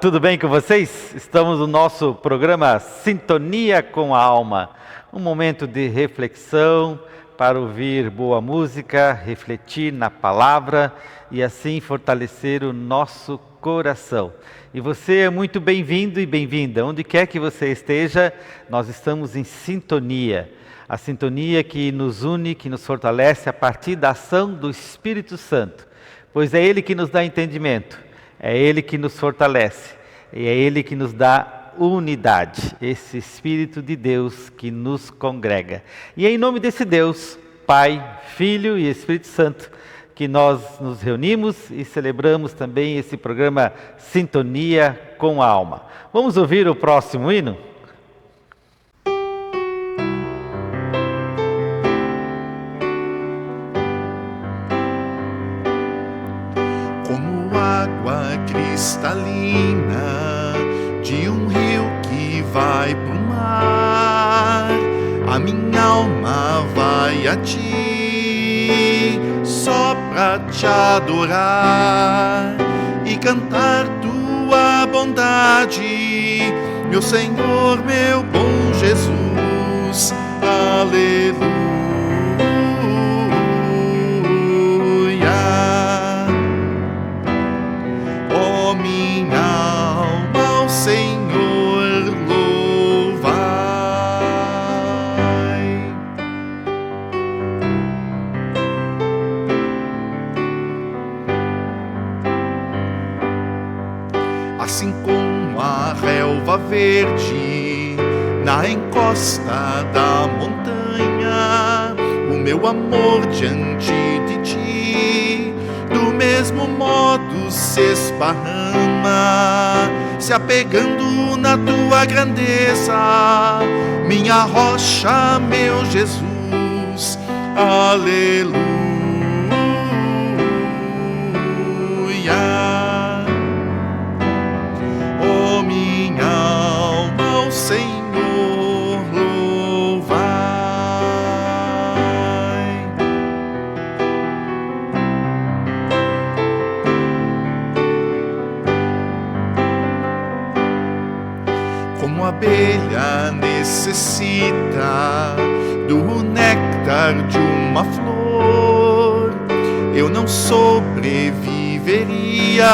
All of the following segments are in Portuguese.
tudo bem com vocês? Estamos no nosso programa Sintonia com a Alma. Um momento de reflexão para ouvir boa música, refletir na palavra e assim fortalecer o nosso coração. E você é muito bem-vindo e bem-vinda. Onde quer que você esteja, nós estamos em sintonia. A sintonia que nos une, que nos fortalece a partir da ação do Espírito Santo. Pois é Ele que nos dá entendimento, é Ele que nos fortalece, e é Ele que nos dá unidade, esse Espírito de Deus que nos congrega. E é em nome desse Deus, Pai, Filho e Espírito Santo, que nós nos reunimos e celebramos também esse programa Sintonia com a Alma. Vamos ouvir o próximo hino? Cristalina de um rio que vai pro mar, a minha alma vai a ti só pra te adorar e cantar tua bondade, meu Senhor, meu bom Jesus, aleluia. Senhor, louvai. Assim como a relva verde na encosta da montanha, o meu amor diante de ti do mesmo modo se esparrama, se apegando na tua grandeza, minha rocha, meu Jesus, aleluia. Oh, minha alma, o Senhor louvai. Como a abelha necessita do néctar de uma flor, eu não sobreviveria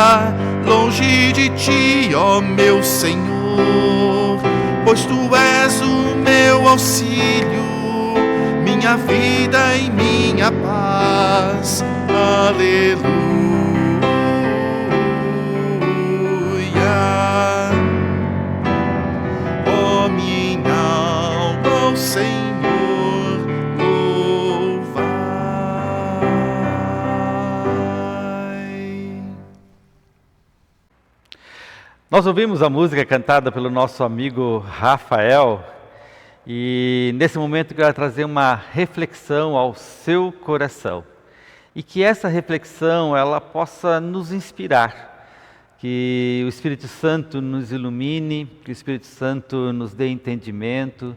longe de ti, ó meu Senhor, pois tu és o meu auxílio, minha vida e minha paz, aleluia. Senhor, louvai. Nós ouvimos a música cantada pelo nosso amigo Rafael e nesse momento eu quero trazer uma reflexão ao seu coração e que essa reflexão ela possa nos inspirar, que o Espírito Santo nos ilumine, que o Espírito Santo nos dê entendimento,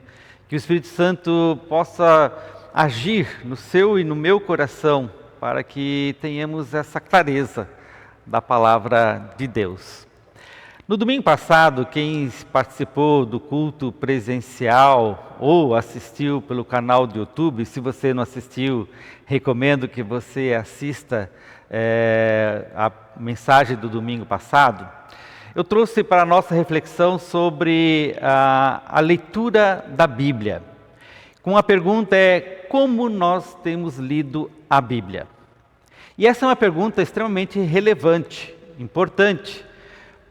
que o Espírito Santo possa agir no seu e no meu coração, para que tenhamos essa clareza da palavra de Deus. No domingo passado, quem participou do culto presencial ou assistiu pelo canal do YouTube, se você não assistiu, recomendo que você assista a mensagem do domingo passado. Eu trouxe para a nossa reflexão sobre a leitura da Bíblia. Com a pergunta como nós temos lido a Bíblia? E essa é uma pergunta extremamente relevante, importante,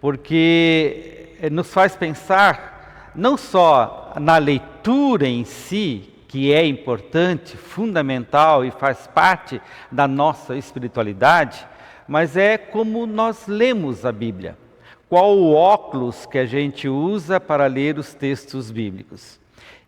porque nos faz pensar não só na leitura em si, que é importante, fundamental e faz parte da nossa espiritualidade, mas é como nós lemos a Bíblia. Qual o óculos que a gente usa para ler os textos bíblicos.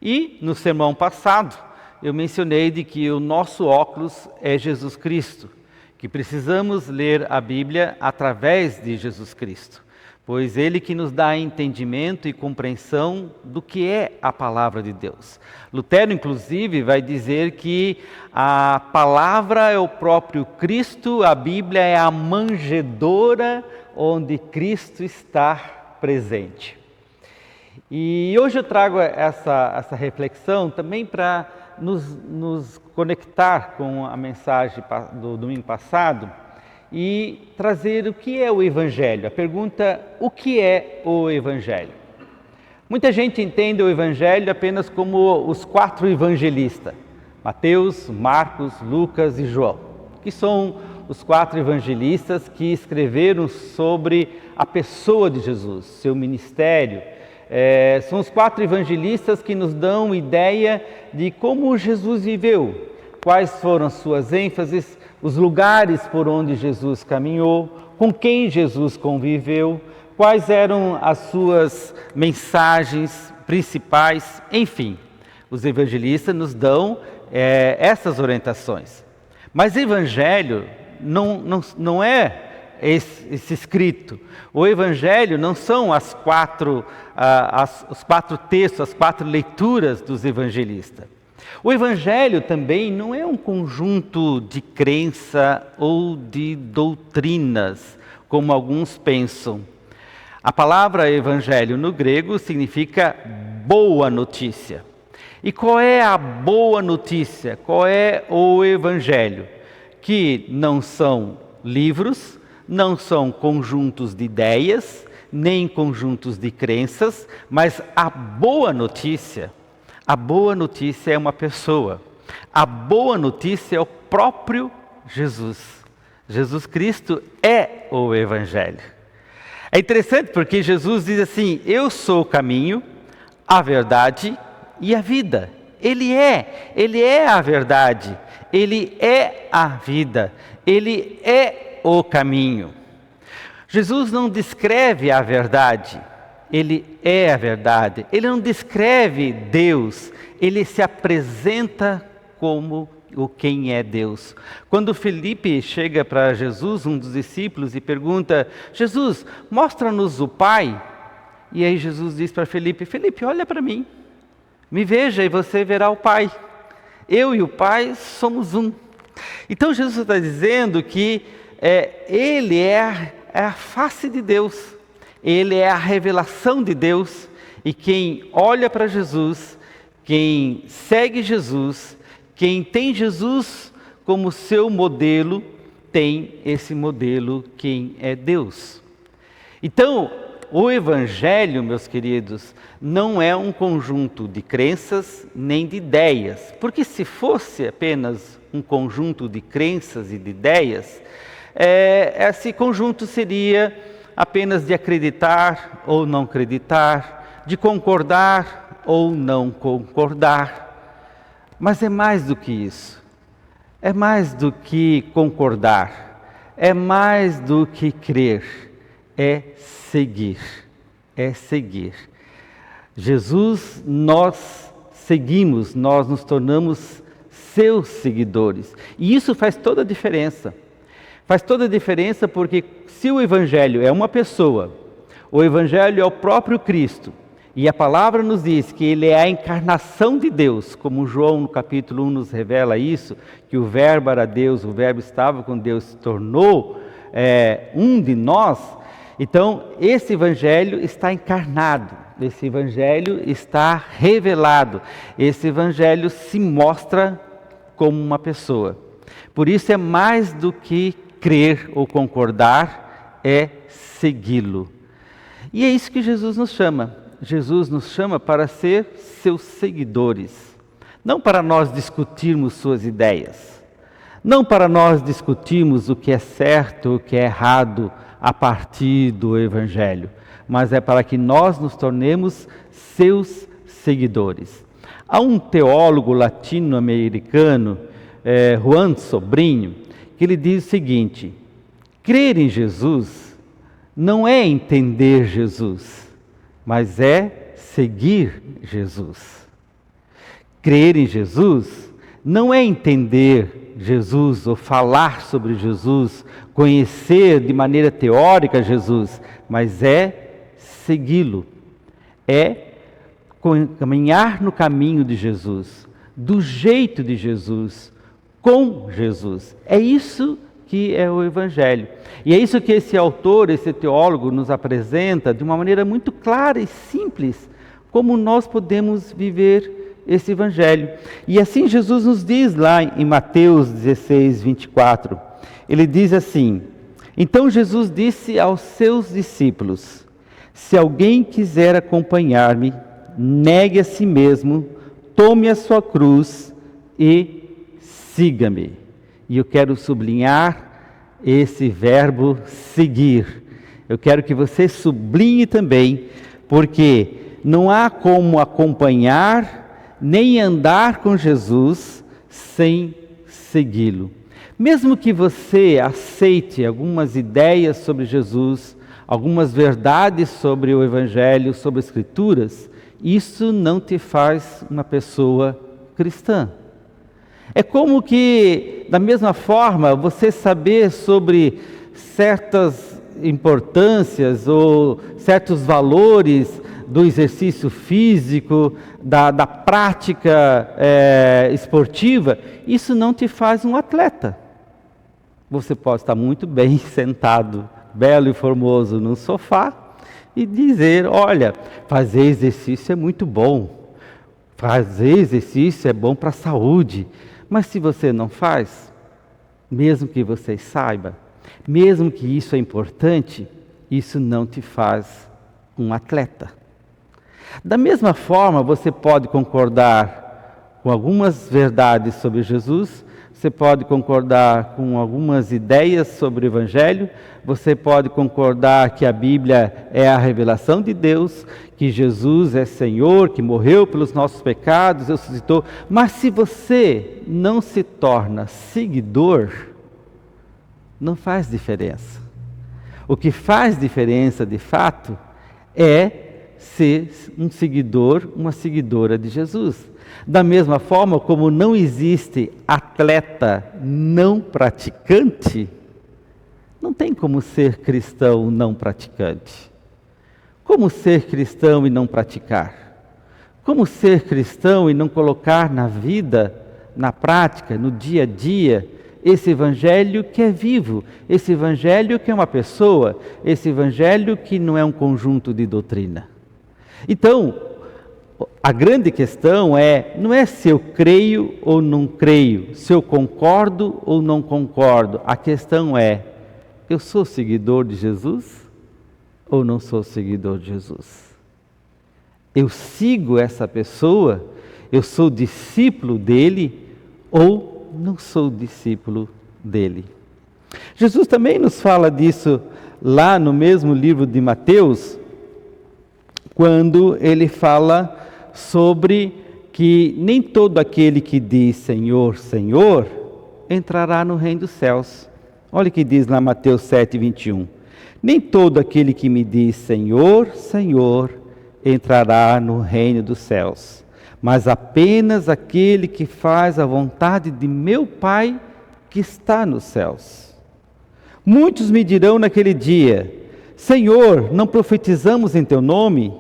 E no sermão passado, eu mencionei de que o nosso óculos é Jesus Cristo, que precisamos ler a Bíblia através de Jesus Cristo, pois Ele que nos dá entendimento e compreensão do que é a palavra de Deus. Lutero, inclusive, vai dizer que a palavra é o próprio Cristo, a Bíblia é a manjedoura onde Cristo está presente. E hoje eu trago essa reflexão também para nos conectar com a mensagem do domingo passado e trazer o que é o Evangelho. A pergunta, o que é o Evangelho? Muita gente entende o Evangelho apenas como os 4 evangelistas, Mateus, Marcos, Lucas e João, que são os 4 evangelistas que escreveram sobre a pessoa de Jesus, seu ministério. São os 4 evangelistas que nos dão ideia de como Jesus viveu, quais foram as suas ênfases, os lugares por onde Jesus caminhou, com quem Jesus conviveu, quais eram as suas mensagens principais, enfim. Os evangelistas nos dão essas orientações. Mas Evangelho não é esse escrito. O Evangelho não são os 4 textos, as 4 leituras dos evangelistas. O Evangelho também não é um conjunto de crença ou de doutrinas, como alguns pensam. A palavra Evangelho no grego significa boa notícia. E qual é a boa notícia? Qual é o Evangelho? Que não são livros, não são conjuntos de ideias, nem conjuntos de crenças, mas a boa notícia é uma pessoa. A boa notícia é o próprio Jesus. Jesus Cristo é o Evangelho. É interessante porque Jesus diz assim, eu sou o caminho, a verdade e a vida. Ele é a verdade, Ele é a vida, Ele é o caminho. Jesus não descreve a verdade, Ele é a verdade. Ele não descreve Deus, Ele se apresenta como quem é Deus. Quando Felipe chega para Jesus, um dos discípulos, e pergunta, Jesus, mostra-nos o Pai. E aí Jesus diz para Felipe, olha para mim, me veja e você verá o Pai. Eu e o Pai somos um. Então Jesus está dizendo que Ele é a face de Deus, Ele é a revelação de Deus, e quem olha para Jesus, quem segue Jesus, quem tem Jesus como seu modelo, tem esse modelo quem é Deus. Então, o Evangelho, meus queridos, não é um conjunto de crenças nem de ideias, porque se fosse apenas um conjunto de crenças e de ideias, esse conjunto seria apenas de acreditar ou não acreditar, de concordar ou não concordar. Mas é mais do que isso, é mais do que concordar, é mais do que crer, é seguir. Jesus, nós seguimos, nós nos tornamos seus seguidores. E isso faz toda a diferença. Faz toda a diferença porque se o Evangelho é uma pessoa, o Evangelho é o próprio Cristo, e a palavra nos diz que Ele é a encarnação de Deus, como João no capítulo 1 nos revela isso, que o Verbo era Deus, o Verbo estava com Deus, se tornou um de nós. Então, esse Evangelho está encarnado, esse Evangelho está revelado, esse Evangelho se mostra como uma pessoa. Por isso é mais do que crer ou concordar, é segui-lo. E é isso que Jesus nos chama. Jesus nos chama para ser seus seguidores, não para nós discutirmos suas ideias, não para nós discutirmos o que é certo, o que é errado a partir do Evangelho, mas é para que nós nos tornemos seus seguidores. Há um teólogo latino-americano, Juan Sobrinho, que ele diz o seguinte: crer em Jesus não é entender Jesus, mas é seguir Jesus. Crer em Jesus não é entender Jesus ou falar sobre Jesus, conhecer de maneira teórica Jesus, mas é segui-lo, é caminhar no caminho de Jesus, do jeito de Jesus, com Jesus. É isso que é o Evangelho. E é isso que esse autor, esse teólogo, nos apresenta de uma maneira muito clara e simples, como nós podemos viver esse Evangelho. E assim Jesus nos diz lá em Mateus 16, 24, ele diz assim: então Jesus disse aos seus discípulos: se alguém quiser acompanhar-me, negue a si mesmo, tome a sua cruz e siga-me. E eu quero sublinhar esse verbo seguir. Eu quero que você sublinhe também, porque não há como acompanhar nem andar com Jesus sem segui-lo. Mesmo que você aceite algumas ideias sobre Jesus, algumas verdades sobre o Evangelho, sobre as Escrituras, isso não te faz uma pessoa cristã. É como que, da mesma forma, você saber sobre certas importâncias ou certos valores do exercício físico, da prática esportiva, isso não te faz um atleta. Você pode estar muito bem sentado, belo e formoso no sofá e dizer: olha, fazer exercício é muito bom, fazer exercício é bom para a saúde. Mas se você não faz, mesmo que você saiba, mesmo que isso é importante, isso não te faz um atleta. Da mesma forma, você pode concordar com algumas verdades sobre Jesus, você pode concordar com algumas ideias sobre o Evangelho, você pode concordar que a Bíblia é a revelação de Deus, que Jesus é Senhor, que morreu pelos nossos pecados, ressuscitou. Mas se você não se torna seguidor, não faz diferença. O que faz diferença, de fato, é ser um seguidor, uma seguidora de Jesus. Da mesma forma como não existe atleta não praticante, não tem como ser cristão não praticante. Como ser cristão e não praticar? Como ser cristão e não colocar na vida, na prática, no dia a dia, esse Evangelho que é vivo, esse Evangelho que é uma pessoa, esse Evangelho que não é um conjunto de doutrina? Então, a grande questão não é se eu creio ou não creio, se eu concordo ou não concordo. A questão é: eu sou seguidor de Jesus ou não sou seguidor de Jesus? Eu sigo essa pessoa, eu sou discípulo dele ou não sou discípulo dele? Jesus também nos fala disso lá no mesmo livro de Mateus, quando ele fala sobre que nem todo aquele que diz Senhor, Senhor, entrará no reino dos céus. Olha o que diz lá Mateus 7, 21. Nem todo aquele que me diz Senhor, Senhor, entrará no reino dos céus, mas apenas aquele que faz a vontade de meu Pai que está nos céus. Muitos me dirão naquele dia: Senhor, não profetizamos em teu nome?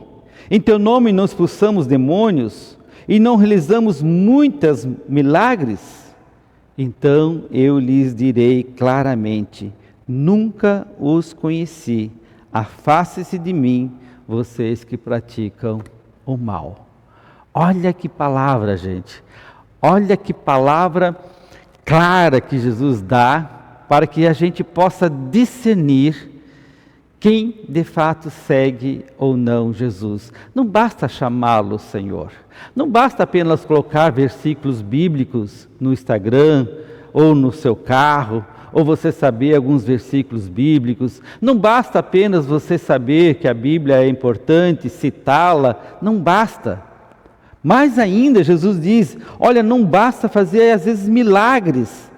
Em teu nome não expulsamos demônios e não realizamos muitos milagres? Então eu lhes direi claramente: nunca os conheci. Afaste-se de mim, vocês que praticam o mal. Olha que palavra, gente. Olha que palavra clara que Jesus dá para que a gente possa discernir quem de fato segue ou não Jesus. Não basta chamá-lo Senhor. Não basta apenas colocar versículos bíblicos no Instagram ou no seu carro, ou você saber alguns versículos bíblicos. Não basta apenas você saber que a Bíblia é importante, citá-la. Não basta. Mais ainda, Jesus diz: olha, não basta fazer às vezes milagres.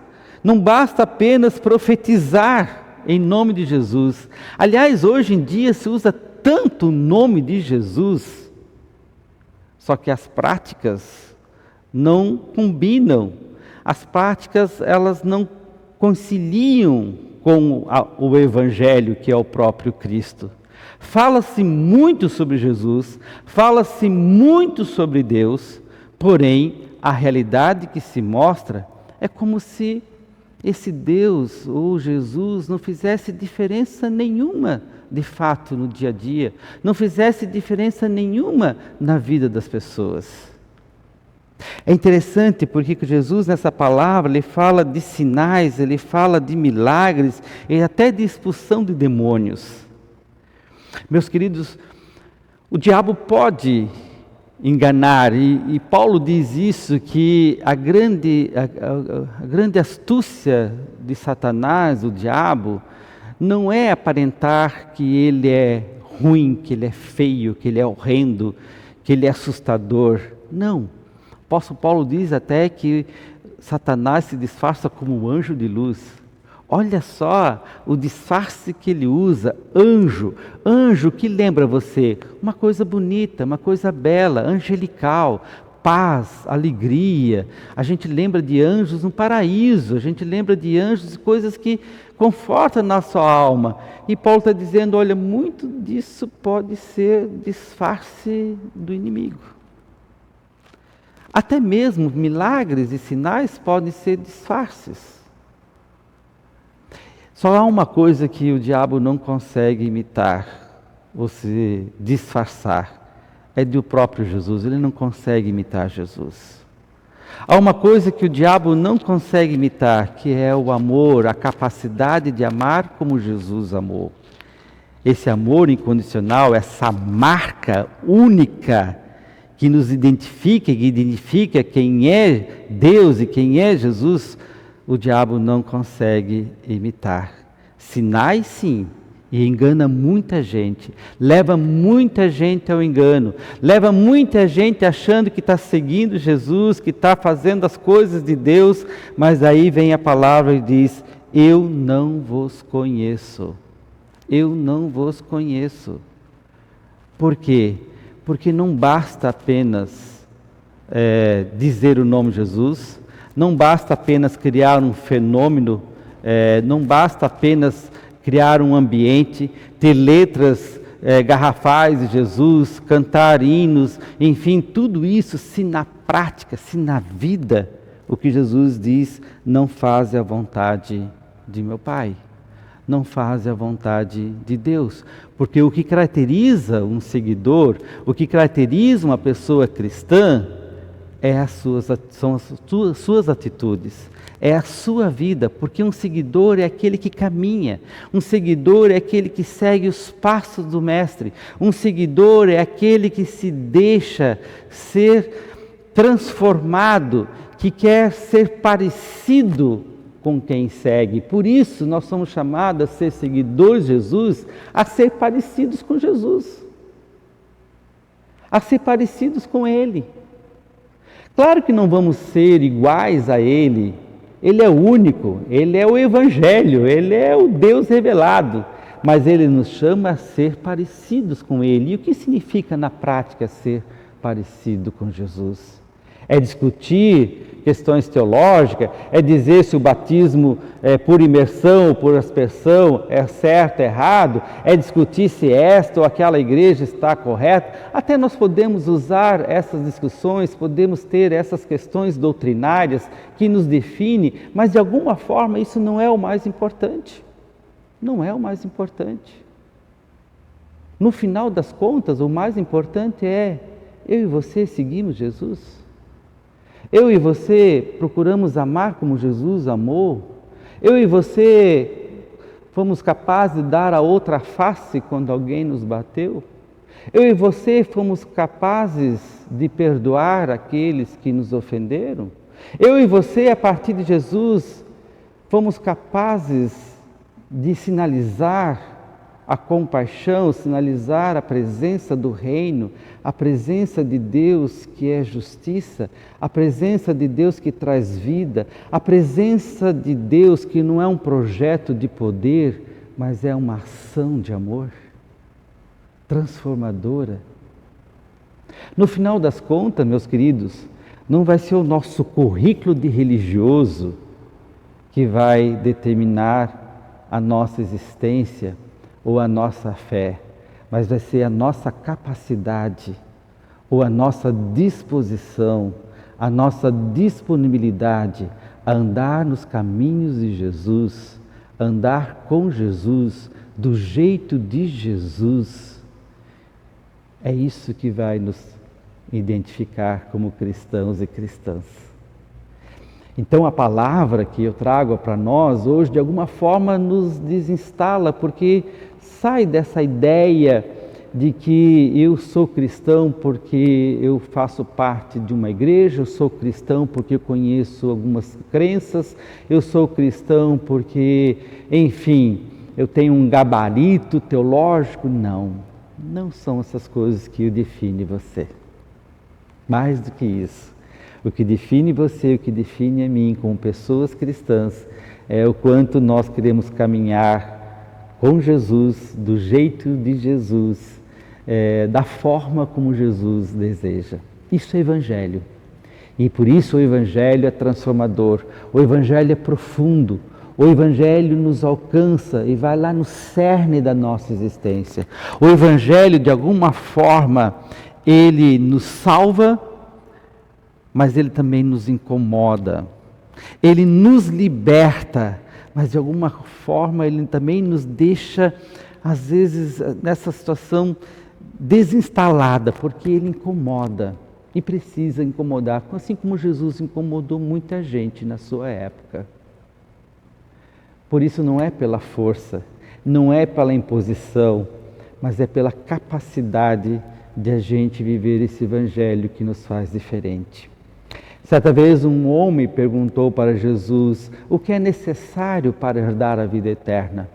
Não basta apenas profetizar em nome de Jesus. Aliás, hoje em dia se usa tanto o nome de Jesus, só que as práticas não combinam. As práticas, elas não conciliam com o Evangelho, que é o próprio Cristo. Fala-se muito sobre Jesus, fala-se muito sobre Deus, porém, a realidade que se mostra é como se esse Deus ou Jesus não fizesse diferença nenhuma de fato no dia a dia, não fizesse diferença nenhuma na vida das pessoas. É interessante porque Jesus nessa palavra, ele fala de sinais, ele fala de milagres e até de expulsão de demônios. Meus queridos, o diabo pode enganar, e Paulo diz isso, que a grande astúcia de Satanás, o diabo, não é aparentar que ele é ruim, que ele é feio, que ele é horrendo, que ele é assustador. Não. O apóstolo Paulo diz até que Satanás se disfarça como um anjo de luz. Olha só o disfarce que ele usa, anjo. Anjo que lembra você? Uma coisa bonita, uma coisa bela, angelical, paz, alegria. A gente lembra de anjos no paraíso, a gente lembra de anjos, coisas que confortam a nossa alma. E Paulo está dizendo, olha, muito disso pode ser disfarce do inimigo. Até mesmo milagres e sinais podem ser disfarces. Só há uma coisa que o diabo não consegue imitar, ou se disfarçar, é do próprio Jesus. Ele não consegue imitar Jesus. Há uma coisa que o diabo não consegue imitar, que é o amor, a capacidade de amar como Jesus amou. Esse amor incondicional, essa marca única que nos identifica, que identifica quem é Deus e quem é Jesus, o diabo não consegue imitar. Sinais, sim, e engana muita gente, leva muita gente ao engano, leva muita gente achando que está seguindo Jesus, que está fazendo as coisas de Deus, mas aí vem a palavra e diz, eu não vos conheço, eu não vos conheço. Por quê? Porque não basta apenas dizer o nome de Jesus, não basta apenas criar um fenômeno, não basta apenas criar um ambiente, ter letras garrafais de Jesus, cantar hinos, enfim, tudo isso, se na prática, se na vida, o que Jesus diz, não faz a vontade de meu Pai. Não faz a vontade de Deus, porque o que caracteriza um seguidor, o que caracteriza uma pessoa cristã, são as suas atitudes, é a sua vida, porque um seguidor é aquele que caminha, um seguidor é aquele que segue os passos do Mestre, um seguidor é aquele que se deixa ser transformado, que quer ser parecido com quem segue. Por isso nós somos chamados a ser seguidores de Jesus, a ser parecidos com Jesus, a ser parecidos com Ele. Claro que não vamos ser iguais a Ele, Ele é único, Ele é o Evangelho, Ele é o Deus revelado, mas Ele nos chama a ser parecidos com Ele. E o que significa na prática ser parecido com Jesus? É discutir questões teológicas, é dizer se o batismo é por imersão ou por aspersão é certo, errado, é discutir se esta ou aquela igreja está correta. Até nós podemos usar essas discussões, podemos ter essas questões doutrinárias que nos definem, mas de alguma forma isso não é o mais importante. Não é o mais importante. No final das contas, o mais importante é eu e você seguimos Jesus. Eu e você procuramos amar como Jesus amou. Eu e você fomos capazes de dar a outra face quando alguém nos bateu. Eu e você fomos capazes de perdoar aqueles que nos ofenderam. Eu e você, a partir de Jesus, fomos capazes de sinalizar a compaixão, sinalizar a presença do reino, a presença de Deus que é justiça, a presença de Deus que traz vida, a presença de Deus que não é um projeto de poder, mas é uma ação de amor transformadora. No final das contas, meus queridos, não vai ser o nosso currículo de religioso que vai determinar a nossa existência ou a nossa fé, mas vai ser a nossa capacidade ou a nossa disposição, a nossa disponibilidade a andar nos caminhos de Jesus, a andar com Jesus, do jeito de Jesus. É isso que vai nos identificar como cristãos e cristãs. Então a palavra que eu trago para nós hoje, de alguma forma, nos desinstala, porque sai dessa ideia de que eu sou cristão porque eu faço parte de uma igreja, eu sou cristão porque eu conheço algumas crenças, eu sou cristão porque, enfim, eu tenho um gabarito teológico. Não são essas coisas que definem você. Mais do que isso, o que define você, o que define a mim como pessoas cristãs, é o quanto nós queremos caminhar com Jesus, do jeito de Jesus, da forma como Jesus deseja. Isso é Evangelho. E por isso o Evangelho é transformador, o Evangelho é profundo, o Evangelho nos alcança e vai lá no cerne da nossa existência. O Evangelho, de alguma forma, ele nos salva, mas ele também nos incomoda. Ele nos liberta, mas de alguma forma ele também nos deixa, às vezes, nessa situação desinstalada, porque ele incomoda e precisa incomodar, assim como Jesus incomodou muita gente na sua época. Por isso não é pela força, não é pela imposição, mas é pela capacidade de a gente viver esse Evangelho que nos faz diferente. Certa vez um homem perguntou para Jesus o que é necessário para herdar a vida eterna.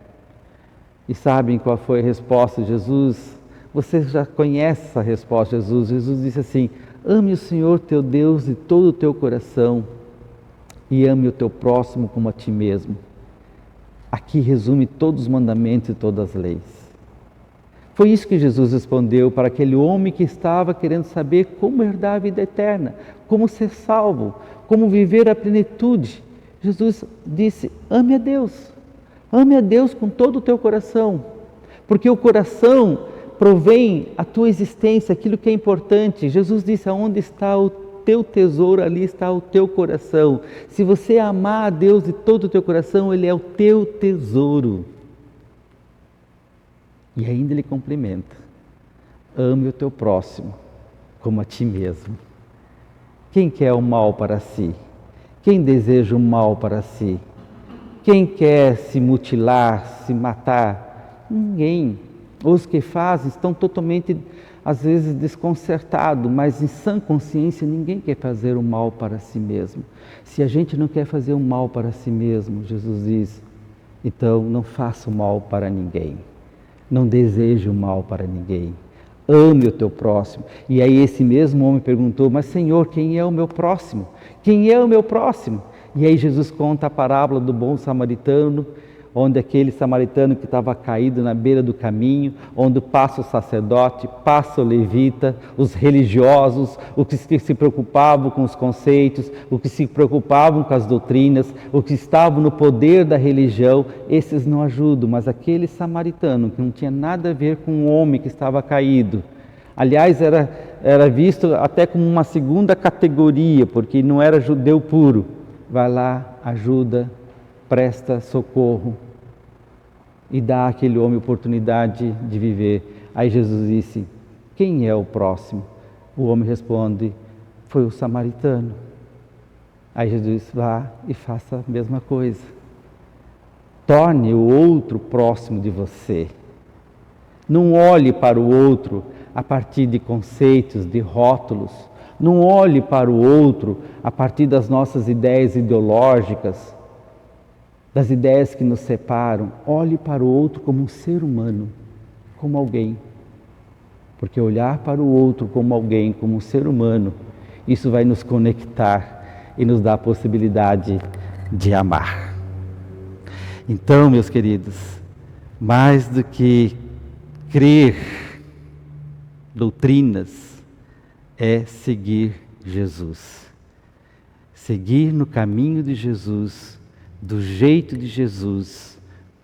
E sabem qual foi a resposta de Jesus? Você já conhece essa resposta de Jesus. Jesus disse assim: ame o Senhor teu Deus de todo o teu coração e ame o teu próximo como a ti mesmo. Aqui resume todos os mandamentos e todas as leis. Foi isso que Jesus respondeu para aquele homem que estava querendo saber como herdar a vida eterna, como ser salvo, como viver a plenitude. Jesus disse: ame a Deus com todo o teu coração, porque o coração provém a tua existência, aquilo que é importante. Jesus disse: aonde está o teu tesouro, ali está o teu coração. Se você amar a Deus de todo o teu coração, Ele é o teu tesouro. E ainda Ele complementa: ame o teu próximo como a ti mesmo. Quem quer o mal para si? Quem deseja o mal para si? Quem quer se mutilar, se matar? Ninguém. Os que fazem estão totalmente, às vezes, desconcertados, mas em sã consciência ninguém quer fazer o mal para si mesmo. Se a gente não quer fazer o mal para si mesmo, Jesus diz, então não faça o mal para ninguém. Não deseje o mal para ninguém. Ame o teu próximo. E aí esse mesmo homem perguntou: mas Senhor, quem é o meu próximo? Quem é o meu próximo? E aí Jesus conta a parábola do bom samaritano, onde aquele samaritano que estava caído na beira do caminho, onde passa o sacerdote, passa o levita, os religiosos, os que se preocupavam com os conceitos, os que se preocupavam com as doutrinas, os que estavam no poder da religião, esses não ajudam, mas aquele samaritano que não tinha nada a ver com o homem que estava caído, aliás, era visto até como uma segunda categoria, porque não era judeu puro, vai lá, ajuda, presta socorro e dá àquele homem oportunidade de viver. Aí Jesus disse: quem é o próximo? O homem responde: foi o samaritano. Aí Jesus disse: vá e faça a mesma coisa. Torne o outro próximo de você. Não olhe para o outro a partir de conceitos, de rótulos. Não olhe para o outro a partir das nossas ideias ideológicas, das ideias que nos separam. Olhe para o outro como um ser humano, como alguém. Porque olhar para o outro como alguém, como um ser humano, isso vai nos conectar e nos dar a possibilidade de amar. Então, meus queridos, mais do que crer doutrinas, é seguir Jesus. Seguir no caminho de Jesus, do jeito de Jesus,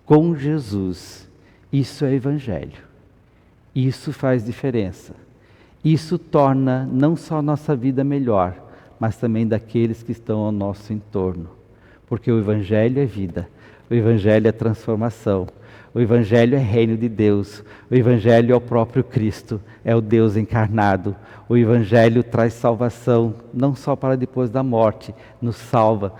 com Jesus. Isso é Evangelho. Isso faz diferença. Isso torna não só a nossa vida melhor, mas também daqueles que estão ao nosso entorno. porque o Evangelho é vida, o Evangelho é transformação, o Evangelho é reino de Deus, o Evangelho é o próprio Cristo, é o Deus encarnado. O Evangelho traz salvação, não só para depois da morte, nos salva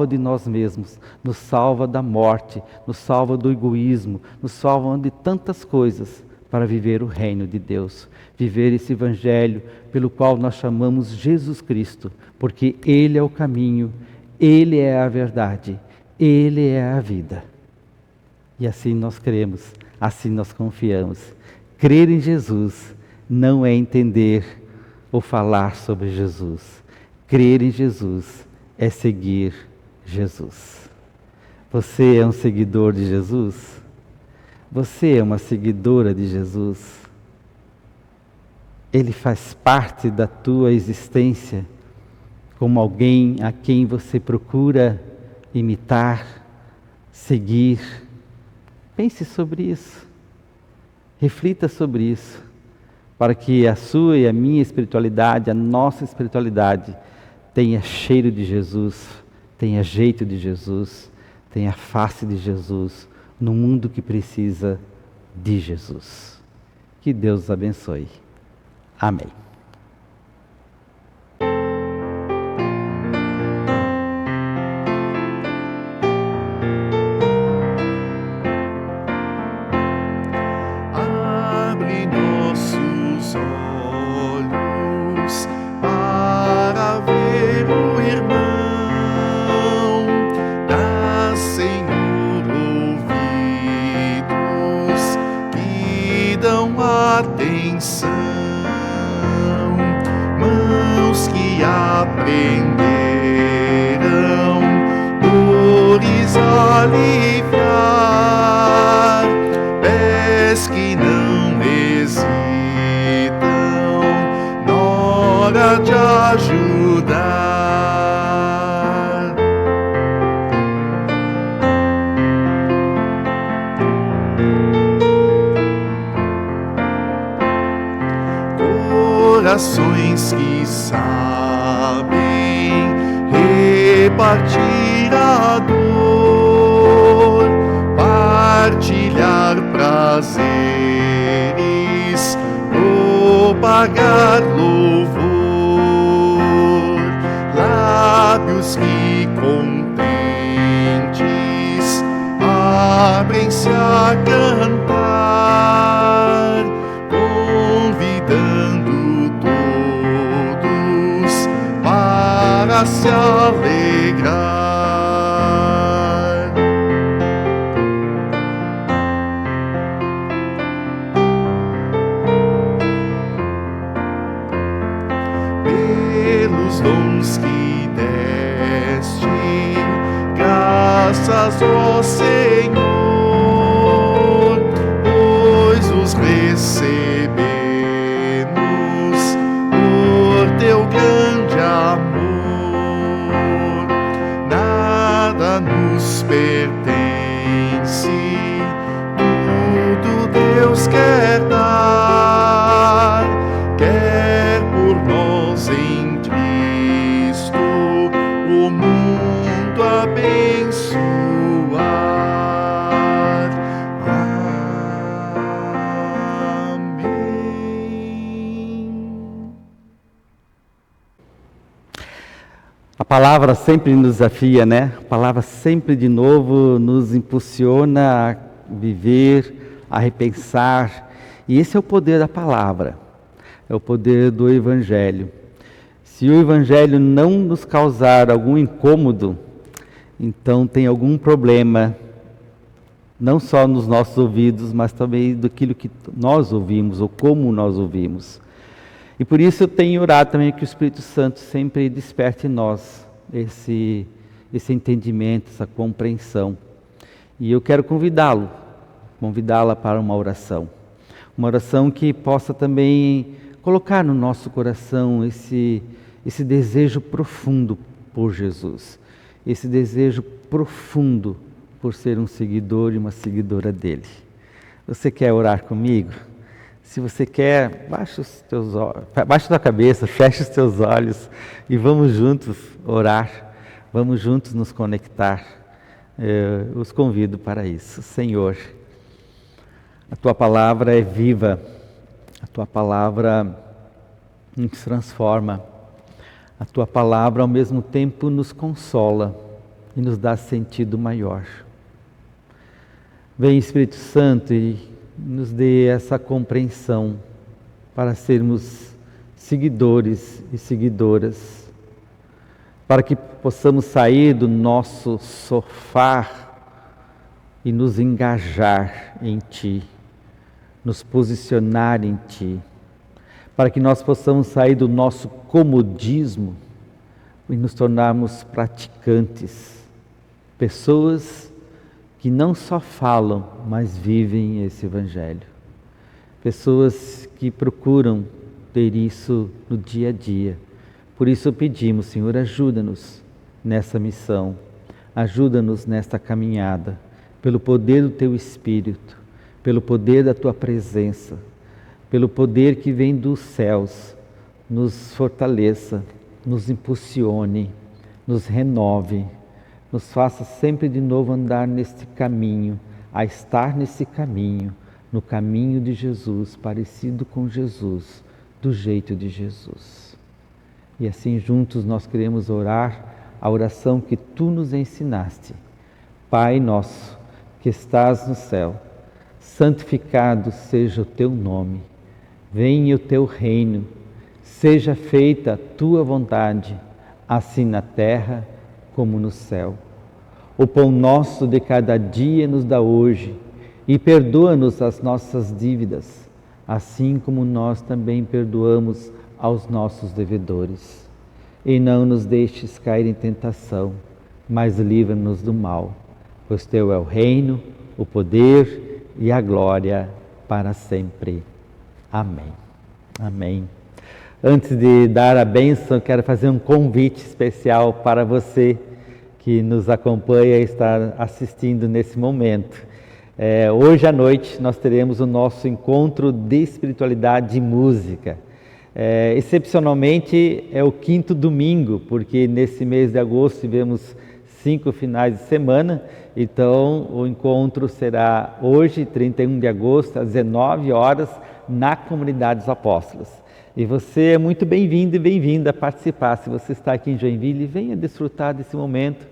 de nós mesmos, nos salva da morte, nos salva do egoísmo, nos salva de tantas coisas para viver o reino de Deus, viver esse Evangelho pelo qual nós chamamos Jesus Cristo, porque Ele é o caminho, Ele é a verdade, Ele é a vida. E assim nós cremos, assim nós confiamos. Crer em Jesus não é entender ou falar sobre Jesus. Crer em Jesus é seguir Jesus. Você é um seguidor de Jesus? Você é uma seguidora de Jesus? Ele faz parte da tua existência como alguém a quem você procura imitar, seguir. Pense sobre isso, reflita sobre isso, para que a sua e a minha espiritualidade, a nossa espiritualidade, tenha cheiro de Jesus, tenha jeito de Jesus, tenha face de Jesus, no mundo que precisa de Jesus. Que Deus os abençoe. Amém. Atenção, mãos que aprenderam dores a aliviar, pés que não hesitam na hora de ajudar. Corações que sabem repartir a dor, partilhar prazeres, propagar louvor, lábios que contentes abrem-se a cantar, convidando para se alegrar. Pelos dons que deste, graças ao Senhor, pois os recebemos por teu grande amor. Nos pertence, tudo Deus quer dar, quer por nós em Cristo o mundo abençoar. Amém. A palavra sempre nos desafia, né? A palavra sempre de novo nos impulsiona a viver, a repensar. E esse é o poder da palavra, é o poder do Evangelho. Se o Evangelho não nos causar algum incômodo, então tem algum problema, não só nos nossos ouvidos, mas também daquilo que nós ouvimos ou como nós ouvimos. E por isso eu tenho orado também que o Espírito Santo sempre desperte em nós esse entendimento, essa compreensão. E eu quero convidá-la para uma oração que possa também colocar no nosso coração esse desejo profundo por Jesus, esse desejo profundo por ser um seguidor e uma seguidora dele. Você quer orar comigo? Se você quer, baixa a tua cabeça, fecha os teus olhos e vamos juntos orar. Vamos juntos nos conectar. Eu os convido para isso. Senhor, a Tua palavra é viva, a Tua palavra nos transforma, a Tua palavra ao mesmo tempo nos consola e nos dá sentido maior. Vem, Espírito Santo, e nos dê essa compreensão para sermos seguidores e seguidoras, para que possamos sair do nosso sofá e nos engajar em Ti, nos posicionar em Ti, para que nós possamos sair do nosso comodismo e nos tornarmos praticantes, pessoas que não só falam, mas vivem esse Evangelho. Pessoas que procuram ter isso no dia a dia. Por isso pedimos, Senhor, ajuda-nos nessa missão, ajuda-nos nesta caminhada, pelo poder do Teu Espírito, pelo poder da Tua presença, pelo poder que vem dos céus, nos fortaleça, nos impulsione, nos renove, nos faça sempre de novo andar neste caminho, a estar nesse caminho, no caminho de Jesus, parecido com Jesus, do jeito de Jesus. E assim juntos nós queremos orar a oração que Tu nos ensinaste. Pai nosso, que estás no céu, santificado seja o Teu nome. Venha o Teu reino, seja feita a Tua vontade, assim na terra como no céu. O pão nosso de cada dia nos dá hoje, e perdoa-nos as nossas dívidas, assim como nós também perdoamos aos nossos devedores. E não nos deixes cair em tentação, mas livra-nos do mal, pois Teu é o reino, o poder e a glória para sempre. Amém. Amém. Antes de dar a bênção, quero fazer um convite especial para você que nos acompanha e está assistindo nesse momento. Hoje à noite nós teremos o nosso encontro de espiritualidade e música. Excepcionalmente é o 5º domingo, porque nesse mês de agosto tivemos 5 finais de semana, então o encontro será hoje, 31 de agosto, às 19 horas, na Comunidade dos Apóstolos. E você é muito bem-vindo e bem-vinda a participar. Se você está aqui em Joinville, venha desfrutar desse momento,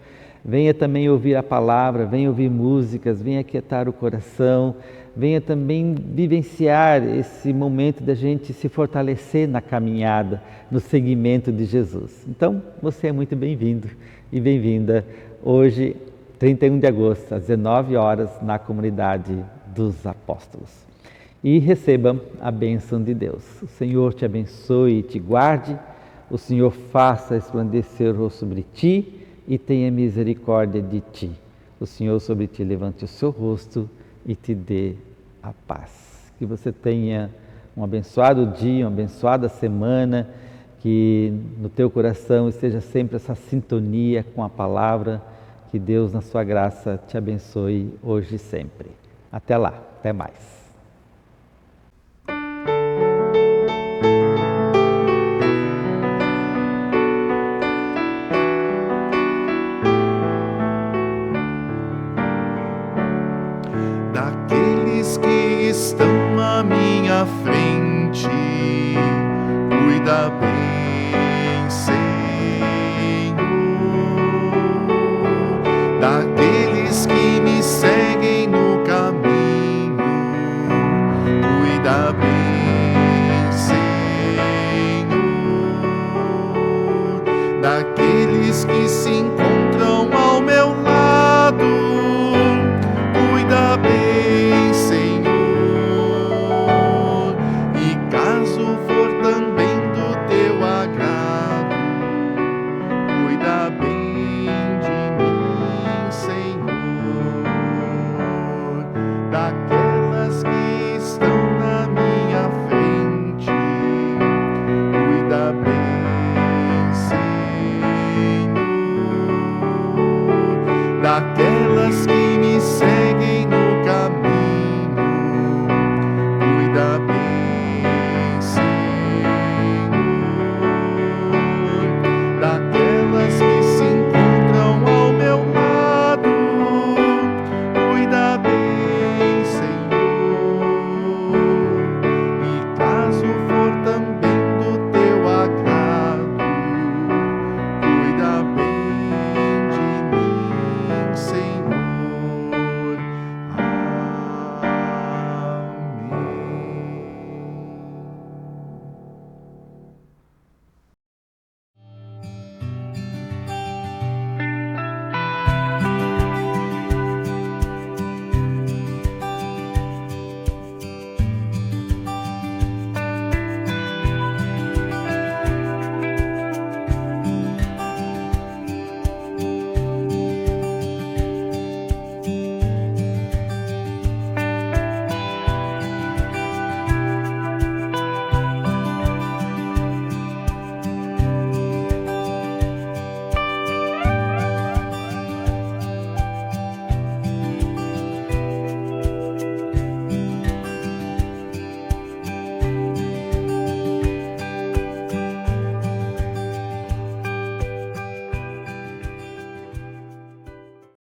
venha também ouvir a palavra, venha ouvir músicas, venha aquietar o coração, venha também vivenciar esse momento da gente se fortalecer na caminhada, no seguimento de Jesus. Então, você é muito bem-vindo e bem-vinda hoje, 31 de agosto, às 19 horas, na Comunidade dos Apóstolos. E receba a bênção de Deus. O Senhor te abençoe e te guarde, o Senhor faça resplandecer o rosto sobre ti e tenha misericórdia de ti. O Senhor sobre ti levante o seu rosto e te dê a paz. Que você tenha um abençoado dia, uma abençoada semana, que no teu coração esteja sempre essa sintonia com a palavra, que Deus na sua graça te abençoe hoje e sempre. Até lá, até mais. Daqueles que estão à minha frente, cuida bem, Senhor. Daqueles que me seguem no caminho, cuida bem, Senhor. Daqueles que se encontram ao meu lado, cuida bem, Senhor. E caso for também do teu agrado, cuida bem de mim, Senhor. Daquelas que estão na minha frente, cuida bem, Senhor. Daquelas que